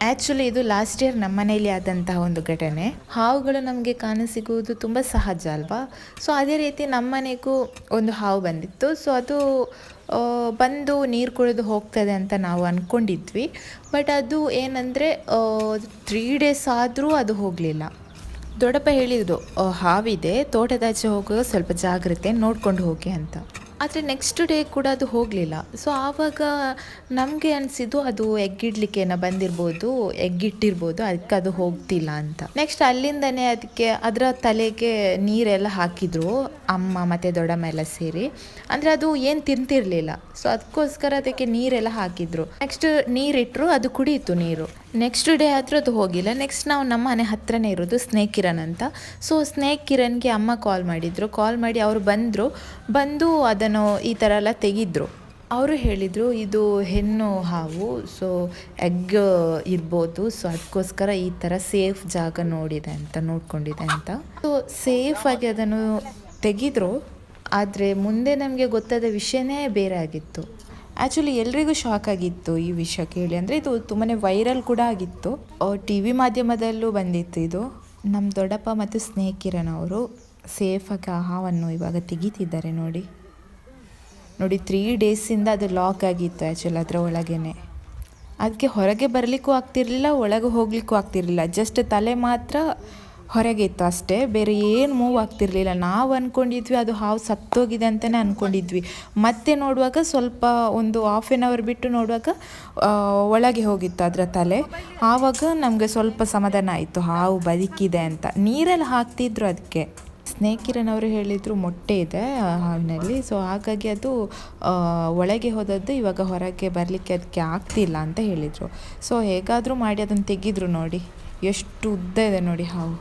Actually ಇದು last year ನಮ್ಮ ಮನೆಯಲ್ಲಿ ಆದಂತಹ ಒಂದು ಘಟನೆ. ಹಾವುಗಳು ನಮಗೆ ಕಾಣಸಿಗುವುದು ತುಂಬ ಸಹಜ ಅಲ್ವಾ. ಸೊ ಅದೇ ರೀತಿ ನಮ್ಮ ಮನೆಗೂ ಒಂದು ಹಾವು ಬಂದಿತ್ತು. ಸೊ ಅದು ಬಂದು ನೀರು ಕುಡಿದು ಹೋಗ್ತದೆ ಅಂತ ನಾವು ಅಂದ್ಕೊಂಡಿದ್ವಿ. ಬಟ್ ಅದು ಏನಂದರೆ 3 ಡೇಸ್ ಆದರೂ ಅದು ಹೋಗಲಿಲ್ಲ. ದೊಡ್ಡಪ್ಪ ಹೇಳಿದ್ರು, ಹಾವಿದೆ, ತೋಟದಾಚೆ ಹೋಗುವಾಗ ಸ್ವಲ್ಪ ಜಾಗ್ರತೆ ನೋಡ್ಕೊಂಡು ಹೋಗಿ ಅಂತ. ಆದರೆ ನೆಕ್ಸ್ಟ್ ಡೇ ಕೂಡ ಅದು ಹೋಗಲಿಲ್ಲ. ಸೊ ಆವಾಗ ನಮಗೆ ಅನಿಸಿದ್ದು ಅದು ಎಗ್ಗಿಡ್ಲಿಕ್ಕೇನ ಬಂದಿರ್ಬೋದು, ಎಗ್ಗಿಟ್ಟಿರ್ಬೋದು, ಅದಕ್ಕೆ ಅದು ಹೋಗ್ತಿಲ್ಲ ಅಂತ. ನೆಕ್ಸ್ಟ್ ಅಲ್ಲಿಂದನೇ ಅದಕ್ಕೆ ಅದರ ತಲೆಗೆ ನೀರೆಲ್ಲ ಹಾಕಿದ್ರು ಅಮ್ಮ ಮತ್ತು ದೊಡ್ಡಮ್ಮ ಎಲ್ಲ ಸೇರಿ. ಅಂದರೆ ಅದು ಏನು ತಿಂತಿರಲಿಲ್ಲ. ಸೊ ಅದಕ್ಕೋಸ್ಕರ ಅದಕ್ಕೆ ನೀರೆಲ್ಲ ಹಾಕಿದ್ರು. ನೆಕ್ಸ್ಟ್ ನೀರಿಟ್ಟರು, ಅದು ಕುಡಿಯಿತು ನೀರು. ನೆಕ್ಸ್ಟ್ ಡೇ ಆದರೂ ಅದು ಹೋಗಿಲ್ಲ. ನೆಕ್ಸ್ಟ್ ನಾವು ನಮ್ಮ ಮನೆ ಹತ್ರನೇ ಇರೋದು ಸ್ನೇಕ್ ಕಿರಣ್ ಅಂತ. ಸೊ ಸ್ನೇಕ್ ಕಿರಣ್ಗೆ ಅಮ್ಮ ಕಾಲ್ ಮಾಡಿದರು. ಕಾಲ್ ಮಾಡಿ ಅವರು ಬಂದು ಅದನ್ನು ಈ ಥರ ಎಲ್ಲ ತೆಗೆದ್ರು. ಅವರು ಹೇಳಿದರು ಇದು ಹೆಣ್ಣು ಹಾವು, ಸೊ ಎಗ್ ಇರ್ಬೋದು, ಸೊ ಅದಕ್ಕೋಸ್ಕರ ಈ ಥರ ಸೇಫ್ ಜಾಗ ನೋಡ್ಕೊಂಡಿದೆ ಅಂತ. ಸೊ ಸೇಫಾಗಿ ಅದನ್ನು ತೆಗೆದ್ರು. ಆದರೆ ಮುಂದೆ ನಮಗೆ ಗೊತ್ತಾದ ವಿಷಯನೇ ಬೇರೆ ಆಗಿತ್ತು. ಆ್ಯಕ್ಚುಲಿ ಎಲ್ರಿಗೂ ಶಾಕ್ ಆಗಿತ್ತು ಈ ವಿಷಯ ಕೇಳಿ. ಅಂದರೆ ಇದು ತುಂಬಾ ವೈರಲ್ ಕೂಡ ಆಗಿತ್ತು, ಟಿ ವಿ ಮಾಧ್ಯಮದಲ್ಲೂ ಬಂದಿತ್ತು ಇದು. ನಮ್ಮ ದೊಡ್ಡಪ್ಪ ಮತ್ತು ಸ್ನೇಕ್ ಕಿರಣ್ ಅವರು ಸೇಫಾಗಿ ಆ ಹಾವನ್ನು ಇವಾಗ ತೆಗಿತಿದ್ದಾರೆ. ನೋಡಿ 3 ಡೇಸಿಂದ ಅದು ಲಾಕ್ ಆಗಿತ್ತು ಆ್ಯಕ್ಚುಲಿ ಅದರ ಒಳಗೇ. ಅದಕ್ಕೆ ಹೊರಗೆ ಬರಲಿಕ್ಕೂ ಆಗ್ತಿರಲಿಲ್ಲ, ಒಳಗೆ ಹೋಗ್ಲಿಕ್ಕೂ ಆಗ್ತಿರಲಿಲ್ಲ. ಜಸ್ಟ್ ತಲೆ ಮಾತ್ರ ಹೊರಗೆ ಇತ್ತು ಅಷ್ಟೇ, ಬೇರೆ ಏನು ಮೂವ್ ಆಗ್ತಿರ್ಲಿಲ್ಲ. ನಾವು ಅಂದ್ಕೊಂಡಿದ್ವಿ ಅದು ಹಾವು ಸತ್ತೋಗಿದೆ ಅಂತಲೇ ಅಂದ್ಕೊಂಡಿದ್ವಿ. ಮತ್ತೆ ನೋಡುವಾಗ ಸ್ವಲ್ಪ ಒಂದು ಹಾಫ್ ಆನ್ ಅವರ್ ಬಿಟ್ಟು ನೋಡುವಾಗ ಒಳಗೆ ಹೋಗಿತ್ತು ಅದರ ತಲೆ. ಆವಾಗ ನಮಗೆ ಸ್ವಲ್ಪ ಸಮಾಧಾನ ಆಯಿತು, ಹಾವು ಬದುಕಿದೆ ಅಂತ. ನೀರೆಲ್ಲ ಹಾಕ್ತಿದ್ರು ಅದಕ್ಕೆ. ಸ್ನೇಕ್ ಕಿರಣ್ ಅವರು ಹೇಳಿದರು ಮೊಟ್ಟೆ ಇದೆ ಹಾವಿನಲ್ಲಿ, ಸೊ ಹಾಗಾಗಿ ಅದು ಒಳಗೆ ಹೋದದ್ದು ಇವಾಗ ಹೊರಗೆ ಬರಲಿಕ್ಕೆ ಅದಕ್ಕೆ ಆಗ್ತಿಲ್ಲ ಅಂತ ಹೇಳಿದರು. ಸೊ ಹೇಗಾದರೂ ಮಾಡಿ ಅದನ್ನು ತೆಗೆದ್ರು. ನೋಡಿ ಎಷ್ಟು ಉದ್ದ ಇದೆ ನೋಡಿ ಹಾವು,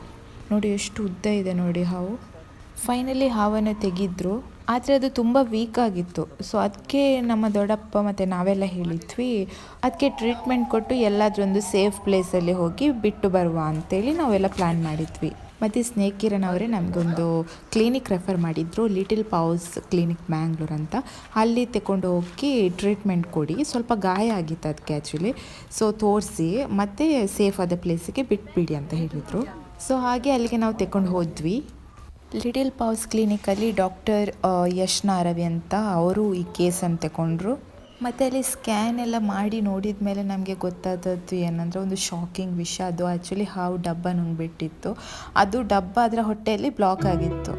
ನೋಡಿ ಎಷ್ಟು ಉದ್ದ ಇದೆ ನೋಡಿ ಹಾವು. ಫೈನಲಿ ಹಾವನ್ನು ತೆಗೆದ್ರು. ಆದರೆ ಅದು ತುಂಬ ವೀಕ್ ಆಗಿತ್ತು. ಸೊ ಅದಕ್ಕೆ ನಮ್ಮ ದೊಡ್ಡಪ್ಪ ಮತ್ತು ನಾವೆಲ್ಲ ಹೇಳಿದ್ವಿ, ಅದಕ್ಕೆ ಟ್ರೀಟ್ಮೆಂಟ್ ಕೊಟ್ಟು ಎಲ್ಲಾದರೂ ಒಂದು ಸೇಫ್ ಪ್ಲೇಸಲ್ಲಿ ಹೋಗಿ ಬಿಟ್ಟು ಬರುವ ಅಂತೇಳಿ ನಾವೆಲ್ಲ ಪ್ಲ್ಯಾನ್ ಮಾಡಿದ್ವಿ. ಮತ್ತು ಸ್ನೇಕ್ ಕಿರಣ್ ಅವರೇ ನಮಗೊಂದು ಕ್ಲಿನಿಕ್ ರೆಫರ್ ಮಾಡಿದ್ರು, ಲಿಟಲ್ ಪೌಸ್ ಕ್ಲಿನಿಕ್ ಬ್ಯಾಂಗ್ಳೂರ್ ಅಂತ. ಅಲ್ಲಿ ತಗೊಂಡು ಹೋಗಿ ಟ್ರೀಟ್ಮೆಂಟ್ ಕೊಡಿ, ಸ್ವಲ್ಪ ಗಾಯ ಆಗಿತ್ತು ಅದಕ್ಕೆ ಆ್ಯಕ್ಚುಲಿ. ಸೊ ತೋರಿಸಿ ಮತ್ತು ಸೇಫ್ ಆದ ಪ್ಲೇಸಿಗೆ ಬಿಟ್ಬಿಡಿ ಅಂತ ಹೇಳಿದರು. ಸೊ ಹಾಗೆ ಅಲ್ಲಿಗೆ ನಾವು ತಗೊಂಡು ಹೋದ್ವಿ. ಲಿಟಲ್ ಪೌಸ್ ಕ್ಲಿನಿಕಲ್ಲಿ ಡಾಕ್ಟರ್ ಯಶ್ನಾ ರವಿ ಅಂತ ಅವರು ಈ ಕೇಸನ್ನು ತಗೊಂಡ್ರು. ಮತ್ತು ಅಲ್ಲಿ ಸ್ಕ್ಯಾನ್ ಎಲ್ಲ ಮಾಡಿ ನೋಡಿದ ಮೇಲೆ ನಮಗೆ ಗೊತ್ತಾದದ್ದು ಏನಂದರೆ ಒಂದು ಶಾಕಿಂಗ್ ವಿಷಯ. ಅದು ಆ್ಯಕ್ಚುಲಿ ಹಾವು ಡಬ್ಬ ನುಂಗ್ಬಿಟ್ಟಿತ್ತು. ಅದು ಡಬ್ಬ ಅದರ ಹೊಟ್ಟೆಯಲ್ಲಿ ಬ್ಲಾಕ್ ಆಗಿತ್ತು.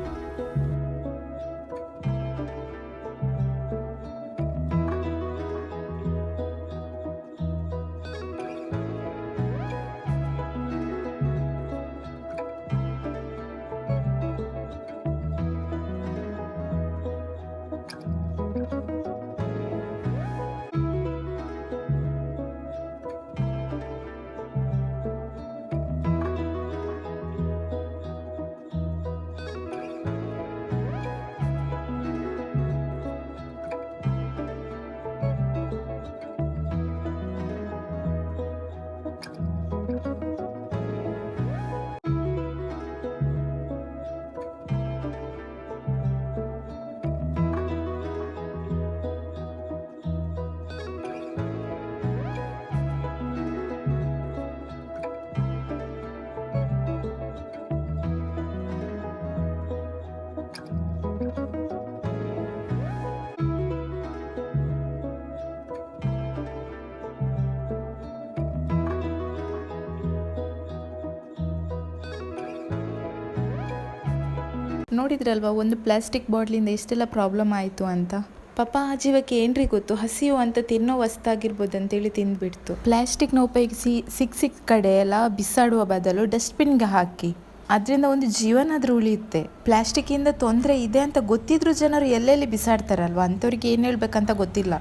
ನೋಡಿದ್ರಲ್ವಾ ಒಂದು ಪ್ಲಾಸ್ಟಿಕ್ ಬಾಟ್ಲಿಂದ ಎಷ್ಟೆಲ್ಲ ಪ್ರಾಬ್ಲಮ್ ಆಯಿತು ಅಂತ. ಪಾಪ ಆ ಜೀವಕ್ಕೆ ಏನ್ರಿ ಗೊತ್ತು, ಹಸಿವು ಅಂತ ತಿನ್ನೋ ವಸ್ತಾಗಿರ್ಬೋದು ಅಂತೇಳಿ ತಿಂದುಬಿಡ್ತು. ಪ್ಲಾಸ್ಟಿಕ್ನ ಉಪಯೋಗಿಸಿ ಸಿಕ್ಕ ಕಡೆ ಎಲ್ಲ ಬಿಸಾಡುವ ಬದಲು ಡಸ್ಟ್ಬಿನ್ಗೆ ಹಾಕಿ, ಅದರಿಂದ ಒಂದು ಜೀವನಾದರೂ ಉಳಿಯುತ್ತೆ. ಪ್ಲಾಸ್ಟಿಕ್ಕಿಂದ ತೊಂದರೆ ಇದೆ ಅಂತ ಗೊತ್ತಿದ್ರೂ ಜನರು ಎಲ್ಲೆಲ್ಲಿ ಬಿಸಾಡ್ತಾರಲ್ವ, ಅಂಥವ್ರಿಗೆ ಏನು ಹೇಳ್ಬೇಕಂತ ಗೊತ್ತಿಲ್ಲ.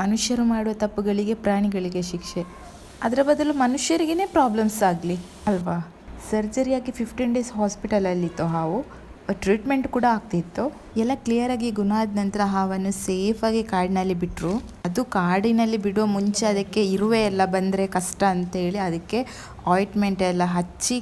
ಮನುಷ್ಯರು ಮಾಡುವ ತಪ್ಪುಗಳಿಗೆ ಪ್ರಾಣಿಗಳಿಗೆ ಶಿಕ್ಷೆ, ಅದರ ಬದಲು ಮನುಷ್ಯರಿಗೇ ಪ್ರಾಬ್ಲಮ್ಸ್ ಆಗಲಿ ಅಲ್ವಾ. ಸರ್ಜರಿಯಾಗಿ 15 ಡೇಸ್ ಹಾಸ್ಪಿಟಲಲ್ಲಿತ್ತು ಹಾವು. ಟ್ರೀಟ್ಮೆಂಟ್ ಕೂಡ ಆಗ್ತಿತ್ತು. ಎಲ್ಲ ಕ್ಲಿಯರಾಗಿ ಗುಣ ಆದ ನಂತರ ಹಾವನ್ನು ಸೇಫಾಗಿ ಕಾಡಿನಲ್ಲಿ ಬಿಟ್ಟರು. ಅದು ಕಾಡಿನಲ್ಲಿ ಬಿಡುವ ಮುಂಚೆ ಅದಕ್ಕೆ ಇರುವೆ ಎಲ್ಲ ಬಂದರೆ ಕಷ್ಟ ಅಂತೇಳಿ ಅದಕ್ಕೆ ಆಯಿಂಟ್ಮೆಂಟ್ ಎಲ್ಲ ಹಚ್ಚಿ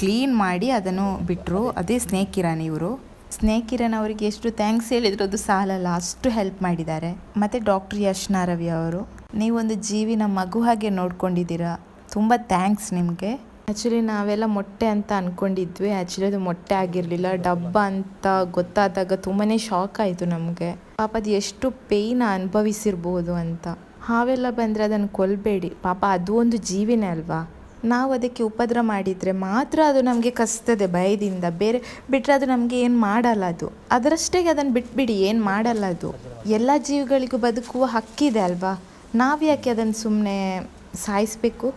ಕ್ಲೀನ್ ಮಾಡಿ ಅದನ್ನು ಬಿಟ್ಟರು. ಅದೇ ಸ್ನೇಕ್ ಕಿರಣ್ ಇವರು. ಸ್ನೇಕ್ ಕಿರಣ್ ಅವರಿಗೆ ಎಷ್ಟು ಥ್ಯಾಂಕ್ಸ್ ಹೇಳಿದ್ರು ಅದು ಸಾಲಲ್ಲ, ಅಷ್ಟು ಹೆಲ್ಪ್ ಮಾಡಿದ್ದಾರೆ. ಮತ್ತು ಡಾಕ್ಟರ್ ಯಶ್ನಾ ರವಿ ಅವರು, ನೀವೊಂದು ಜೀವಿನ ಮಗು ಹಾಗೆ ನೋಡ್ಕೊಂಡಿದ್ದೀರಾ. ತುಂಬ ಥ್ಯಾಂಕ್ಸ್ ನಿಮಗೆ. ಆ್ಯಕ್ಚುಲಿ ನಾವೆಲ್ಲ ಮೊಟ್ಟೆ ಅಂತ ಅಂದ್ಕೊಂಡಿದ್ವಿ, ಆ್ಯಕ್ಚುಲಿ ಅದು ಮೊಟ್ಟೆ ಆಗಿರಲಿಲ್ಲ, ಡಬ್ಬ ಅಂತ ಗೊತ್ತಾದಾಗ ತುಂಬಾ ಶಾಕ್ ಆಯಿತು ನಮಗೆ. ಪಾಪ ಅದು ಎಷ್ಟು ಪೇಯ್ನ ಅನುಭವಿಸಿರ್ಬೋದು ಅಂತ. ಹಾವೆಲ್ಲ ಬಂದರೆ ಅದನ್ನು ಕೊಲ್ಲಬೇಡಿ, ಪಾಪ ಅದು ಒಂದು ಜೀವಿನೇ ಅಲ್ವಾ. ನಾವು ಅದಕ್ಕೆ ಉಪದ್ರ ಮಾಡಿದರೆ ಮಾತ್ರ ಅದು ನಮಗೆ ಕಸ್ತದೆ ಭಯದಿಂದ, ಬೇರೆ ಬಿಟ್ಟರೆ ಅದು ನಮಗೆ ಏನು ಮಾಡಲ್ಲ. ಅದು ಅದರಷ್ಟೇ ಅದನ್ನು ಬಿಟ್ಬಿಡಿ, ಏನು ಮಾಡಲ್ಲ. ಅದು ಎಲ್ಲ ಜೀವಿಗಳಿಗೂ ಬದುಕುವ ಹಕ್ಕಿದೆ ಅಲ್ವಾ, ನಾವು ಯಾಕೆ ಅದನ್ನು ಸುಮ್ಮನೆ ಸಾಯಿಸಬೇಕು.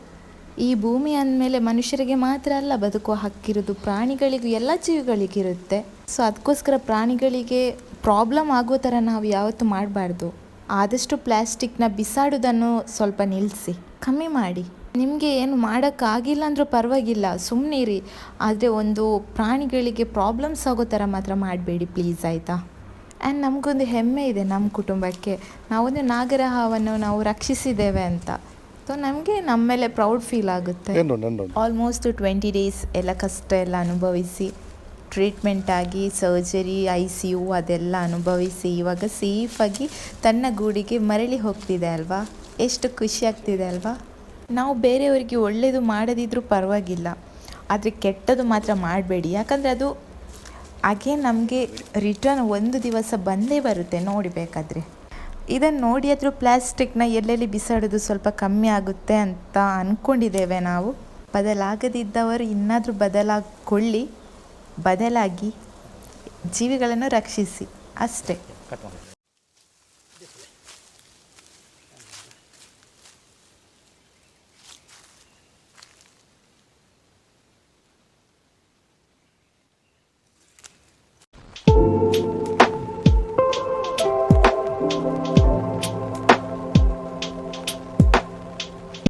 ಈ ಭೂಮಿ ಅಂದಮೇಲೆ ಮನುಷ್ಯರಿಗೆ ಮಾತ್ರ ಅಲ್ಲ ಬದುಕುವ ಹಕ್ಕಿರೋದು, ಪ್ರಾಣಿಗಳಿಗೂ ಎಲ್ಲ ಜೀವಿಗಳಿಗಿರುತ್ತೆ. ಸೊ ಅದಕ್ಕೋಸ್ಕರ ಪ್ರಾಣಿಗಳಿಗೆ ಪ್ರಾಬ್ಲಮ್ ಆಗೋ ಥರ ನಾವು ಯಾವತ್ತೂ ಮಾಡಬಾರ್ದು. ಆದಷ್ಟು ಪ್ಲ್ಯಾಸ್ಟಿಕ್ನ ಬಿಸಾಡೋದನ್ನು ಸ್ವಲ್ಪ ನಿಲ್ಲಿಸಿ, ಕಮ್ಮಿ ಮಾಡಿ. ನಿಮಗೆ ಏನು ಮಾಡೋಕ್ಕಾಗಿಲ್ಲ ಅಂದರೂ ಪರವಾಗಿಲ್ಲ, ಸುಮ್ಮನಿರಿ. ಆದರೆ ಒಂದು ಪ್ರಾಣಿಗಳಿಗೆ ಪ್ರಾಬ್ಲಮ್ಸ್ ಆಗೋ ಥರ ಮಾತ್ರ ಮಾಡಬೇಡಿ ಪ್ಲೀಸ್, ಆಯಿತಾ. ಆ್ಯಂಡ್ ನಮಗೊಂದು ಹೆಮ್ಮೆ ಇದೆ ನಮ್ಮ ಕುಟುಂಬಕ್ಕೆ, ನಾವೊಂದು ನಾಗರ ಹಾವನ್ನು ನಾವು ರಕ್ಷಿಸಿದ್ದೇವೆ ಅಂತ. ಸೊ ನಮಗೆ ನಮ್ಮ ಮೇಲೆ ಪ್ರೌಡ್ ಫೀಲ್ ಆಗುತ್ತೆ. ಆಲ್ಮೋಸ್ಟ್ 20 ಡೇಸ್ ಎಲ್ಲ ಕಷ್ಟ ಎಲ್ಲ ಅನುಭವಿಸಿ, ಟ್ರೀಟ್ಮೆಂಟ್ ಆಗಿ, ಸರ್ಜರಿ, ICU ಅದೆಲ್ಲ ಅನುಭವಿಸಿ ಇವಾಗ ಸೇಫಾಗಿ ತನ್ನ ಗೂಡಿಗೆ ಮರಳಿ ಹೋಗ್ತಿದೆ ಅಲ್ವಾ. ಎಷ್ಟು ಖುಷಿ ಆಗ್ತಿದೆ ಅಲ್ವಾ. ನಾವು ಬೇರೆಯವರಿಗೆ ಒಳ್ಳೆಯದು ಮಾಡದಿದ್ರೂ ಪರವಾಗಿಲ್ಲ, ಆದರೆ ಕೆಟ್ಟದ್ದು ಮಾತ್ರ ಮಾಡಬೇಡಿ. ಯಾಕಂದರೆ ಅದು ಹಾಗೇ ನಮಗೆ ರಿಟರ್ನ್ ಒಂದು ದಿವಸ ಬಂದೇ ಬರುತ್ತೆ ನೋಡಬೇಕಾದ್ರೆ. ಇದನ್ನು ನೋಡಿ ಆದರೂ ಪ್ಲ್ಯಾಸ್ಟಿಕ್ನ ಎಲ್ಲೆಲ್ಲಿ ಬಿಸಾಡೋದು ಸ್ವಲ್ಪ ಕಮ್ಮಿ ಆಗುತ್ತೆ ಅಂತ ಅಂದ್ಕೊಂಡಿದ್ದೇವೆ ನಾವು. ಬದಲಾಗದಿದ್ದವರು ಇನ್ನಾದರೂ ಬದಲಾಗಿ ಜೀವಿಗಳನ್ನು ರಕ್ಷಿಸಿ ಅಷ್ಟೇ.